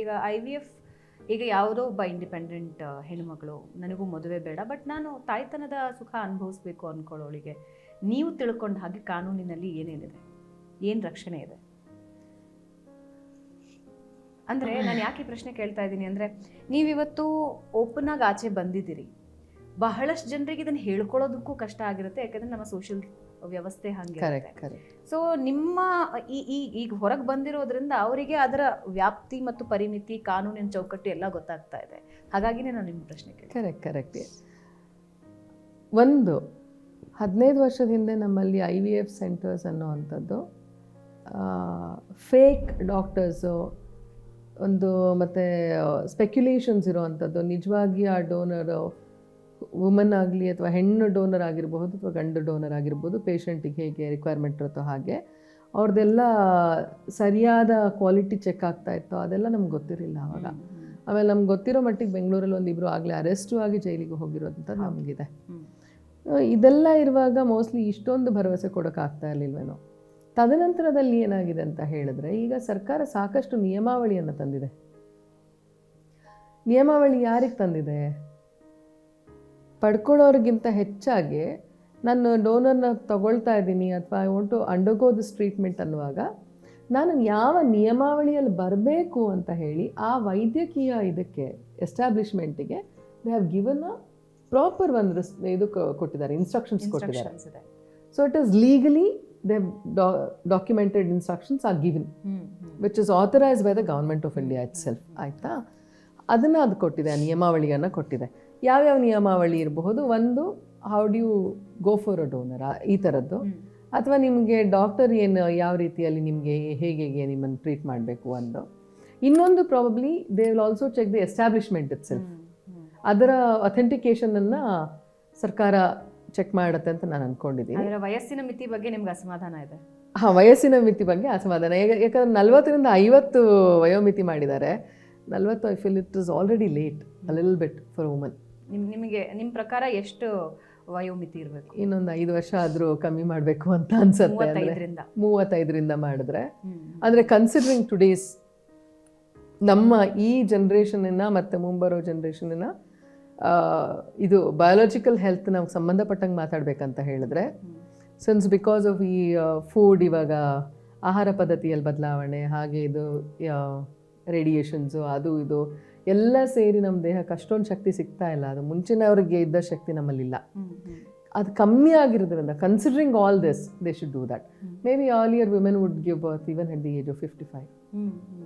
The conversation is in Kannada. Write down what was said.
ಈಗ IVF ಈಗ ಯಾವುದೋ ಒಬ್ಬ ಇಂಡಿಪೆಂಡೆಂಟ್ ಹೆಣ್ಮಗಳು, ನನಗೂ ಮದುವೆ ಬೇಡ, ಬಟ್ ನಾನು ತಾಯ್ತನದ ಸುಖ ಅನುಭವಿಸ್ಬೇಕು ಅಂದ್ಕೊಳ್ಳೋಳಿಗೆ ನೀವು ತಿಳ್ಕೊಂಡ ಹಾಗೆ ಕಾನೂನಿನಲ್ಲಿ ಏನೇನಿದೆ, ಏನು ರಕ್ಷಣೆ ಇದೆ? ಅಂದರೆ ನಾನು ಯಾಕೆ ಈ ಪ್ರಶ್ನೆ ಕೇಳ್ತಾ ಇದ್ದೀನಿ ಅಂದರೆ, ನೀವಿವತ್ತು ಓಪನ್ ಆಗಿ ಆಚೆ ಬಂದಿದ್ದೀರಿ. ಬಹಳಷ್ಟು ಜನರಿಗೆ ಇದನ್ನು ಹೇಳ್ಕೊಳ್ಳೋದಕ್ಕೂ ಕಷ್ಟ ಆಗಿರುತ್ತೆ, ಯಾಕಂದರೆ ನಮ್ಮ ಸೋಷಿಯಲ್ ವ್ಯವಸ್ಥೆ ಹಾಗೆ. ಸೊ ನಿಮ್ಮ ಈಗ ಹೊರಗೆ ಬಂದಿರೋದ್ರಿಂದ ಅವರಿಗೆ ಅದರ ವ್ಯಾಪ್ತಿ ಮತ್ತು ಪರಿಮಿತಿ, ಕಾನೂನಿನ ಚೌಕಟ್ಟು ಎಲ್ಲ ಗೊತ್ತಾಗ್ತಾ ಇದೆ. ಹಾಗಾಗಿನೇ ನಾನು ನಿಮ್ಮ ಪ್ರಶ್ನೆ ಕೇಳಿ. ಕರೆಕ್ಟ್. ಒಂದು 15 ವರ್ಷದ ಹಿಂದೆ ನಮ್ಮಲ್ಲಿ IVF ಸೆಂಟರ್ಸ್ ಅನ್ನೋವಂಥದ್ದು ಫೇಕ್ ಡಾಕ್ಟರ್ಸು ಒಂದು ಮತ್ತು ಸ್ಪೆಕ್ಯುಲೇಷನ್ಸ್ ಇರೋವಂಥದ್ದು. ನಿಜವಾಗಿ ಆ ಡೋನರು ವುಮನ್ ಆಗಲಿ ಅಥವಾ ಹೆಣ್ಣು ಡೋನರ್ ಆಗಿರಬಹುದು ಅಥವಾ ಗಂಡು ಡೋನರ್ ಆಗಿರ್ಬೋದು, ಪೇಷಂಟಿಗೆ ಹೇಗೆ ರಿಕ್ವೈರ್ಮೆಂಟ್ ಇರುತ್ತೋ ಹಾಗೆ ಅವ್ರದ್ದೆಲ್ಲ ಸರಿಯಾದ ಕ್ವಾಲಿಟಿ ಚೆಕ್ ಆಗ್ತಾ ಇತ್ತೋ ಅದೆಲ್ಲ ನಮ್ಗೆ ಗೊತ್ತಿರಲಿಲ್ಲ ಆವಾಗ. ಆಮೇಲೆ ನಮ್ಗೆ ಗೊತ್ತಿರೋ ಮಟ್ಟಿಗೆ ಬೆಂಗಳೂರಲ್ಲಿ ಒಂದಿಬ್ಬರು ಆಗಲೇ ಅರೆಸ್ಟು ಆಗಿ ಜೈಲಿಗೆ ಹೋಗಿರೋದಂಥದ್ದು ನಮಗಿದೆ. ಇದೆಲ್ಲ ಇರುವಾಗ ಮೋಸ್ಟ್ಲಿ ಇಷ್ಟೊಂದು ಭರವಸೆ ಕೊಡೋಕ್ಕಾಗ್ತಾ ಇರಲಿಲ್ವೇನೋ. ತದನಂತರದಲ್ಲಿ ಏನಾಗಿದೆ ಅಂತ ಹೇಳಿದ್ರೆ, ಈಗ ಸರ್ಕಾರ ಸಾಕಷ್ಟು ನಿಯಮಾವಳಿಯನ್ನು ತಂದಿದೆ. ನಿಯಮಾವಳಿ ಯಾರಿಗೆ ತಂದಿದೆ? ಪಡ್ಕೊಳ್ಳೋರಿಗಿಂತ ಹೆಚ್ಚಾಗಿ ನಾನು ಡೋನರ್ನ ತಗೊಳ್ತಾ ಇದ್ದೀನಿ ಅಥವಾ I want to undergo this treatment ಅನ್ನುವಾಗ ನಾನು ಯಾವ ನಿಯಮಾವಳಿಯಲ್ಲಿ ಬರಬೇಕು ಅಂತ ಹೇಳಿ ಆ ವೈದ್ಯಕೀಯ ಇದಕ್ಕೆ ಎಸ್ಟಾಬ್ಲಿಷ್ಮೆಂಟಿಗೆ they have given a proper ಒಂದು ಇದು ಕೊಟ್ಟಿದ್ದಾರೆ, ಇನ್ಸ್ಟ್ರಕ್ಷನ್ಸ್ ಕೊಟ್ಟಿದ್ದಾರೆ. So it is legally they documented instructions are given which is authorised by the government of India itself. ಆಯಿತಾ? ಅದನ್ನು ಅದು ಕೊಟ್ಟಿದೆ, ಆ ನಿಯಮಾವಳಿಯನ್ನು ಕೊಟ್ಟಿದೆ. ಯಾವ್ಯಾವ ನಿಯಮಾವಳಿ ಇರಬಹುದು? ಒಂದು, how do you go for a donor, ಈ ಥರದ್ದು. ಅಥವಾ ನಿಮಗೆ ಡಾಕ್ಟರ್ ಏನು ಯಾವ ರೀತಿಯಲ್ಲಿ ನಿಮಗೆ ಹೇಗೆ ನಿಮ್ಮನ್ನು ಟ್ರೀಟ್ ಮಾಡಬೇಕು ಒಂದು. ಇನ್ನೊಂದು probably they will also check the establishment itself. ಅದರ ಅಥೆಂಟಿಕೇಶನನ್ನು ಸರ್ಕಾರ ಚೆಕ್ ಮಾಡುತ್ತೆ ಅಂತ ನಾನು ಅಂದ್ಕೊಂಡಿದ್ದೀನಿ. ಅದರ ವಯಸ್ಸಿನ ಮಿತಿ ಬಗ್ಗೆ ನಿಮ್ಗೆ ಅಸಮಾಧಾನ ಇದೆ? ವಯಸ್ಸಿನ ಮಿತಿ ಬಗ್ಗೆ ಅಸಮಾಧಾನ. ಯಾಕಂದರೆ 40ರಿಂದ 50 ವಯೋಮಿತಿ ಮಾಡಿದ್ದಾರೆ. 40 I feel it is already late a little bit for women. ನಿಮಗೆ ನಿಮ್ಮ ಪ್ರಕಾರ ಎಷ್ಟು ವಯೋಮಿತಿ ಇರಬೇಕು? ಇನ್ನೊಂದು 5 ವರ್ಷ ಆದರೂ ಕಮ್ಮಿ ಮಾಡಬೇಕು ಅಂತ ಅನ್ಸುತ್ತೆ. 35ರಿಂದ ಮಾಡಿದ್ರೆ, ಅಂದರೆ ಕನ್ಸಿಡರಿಂಗ್ ಟುಡೇಸ್ ನಮ್ಮ ಈ ಜನ್ರೇಷನ್ನ ಮತ್ತು ಮುಂಬರೋ ಜನ್ರೇಷನ್ನ ಇದು ಬಯೋಲಾಜಿಕಲ್ ಹೆಲ್ತ್ ನಾವು ಸಂಬಂಧಪಟ್ಟಂಗೆ ಮಾತಾಡಬೇಕಂತ ಹೇಳಿದ್ರೆ, ಸಿನ್ಸ್ ಬಿಕಾಸ್ ಆಫ್ ಈ ಫುಡ್, ಇವಾಗ ಆಹಾರ ಪದ್ಧತಿಯಲ್ಲಿ ಬದಲಾವಣೆ, ಹಾಗೆ ಇದು ರೇಡಿಯೇಷನ್ಸು, ಅದು ಇದು ಎಲ್ಲ ಸೇರಿ ನಮ್ಮ ದೇಹಕ್ಕೆ ಅಷ್ಟೊಂದು ಶಕ್ತಿ ಸಿಗ್ತಾ ಇಲ್ಲ. ಅದು ಮುಂಚಿನವ್ರಿಗೆ ಇದ್ದ ಶಕ್ತಿ ನಮ್ಮಲ್ಲಿಲ್ಲ. ಅದು ಕಮ್ಮಿ ಆಗಿರೋದ್ರಿಂದ, considering all this, they should do that. May be all year women wood give birth even at the age of 55.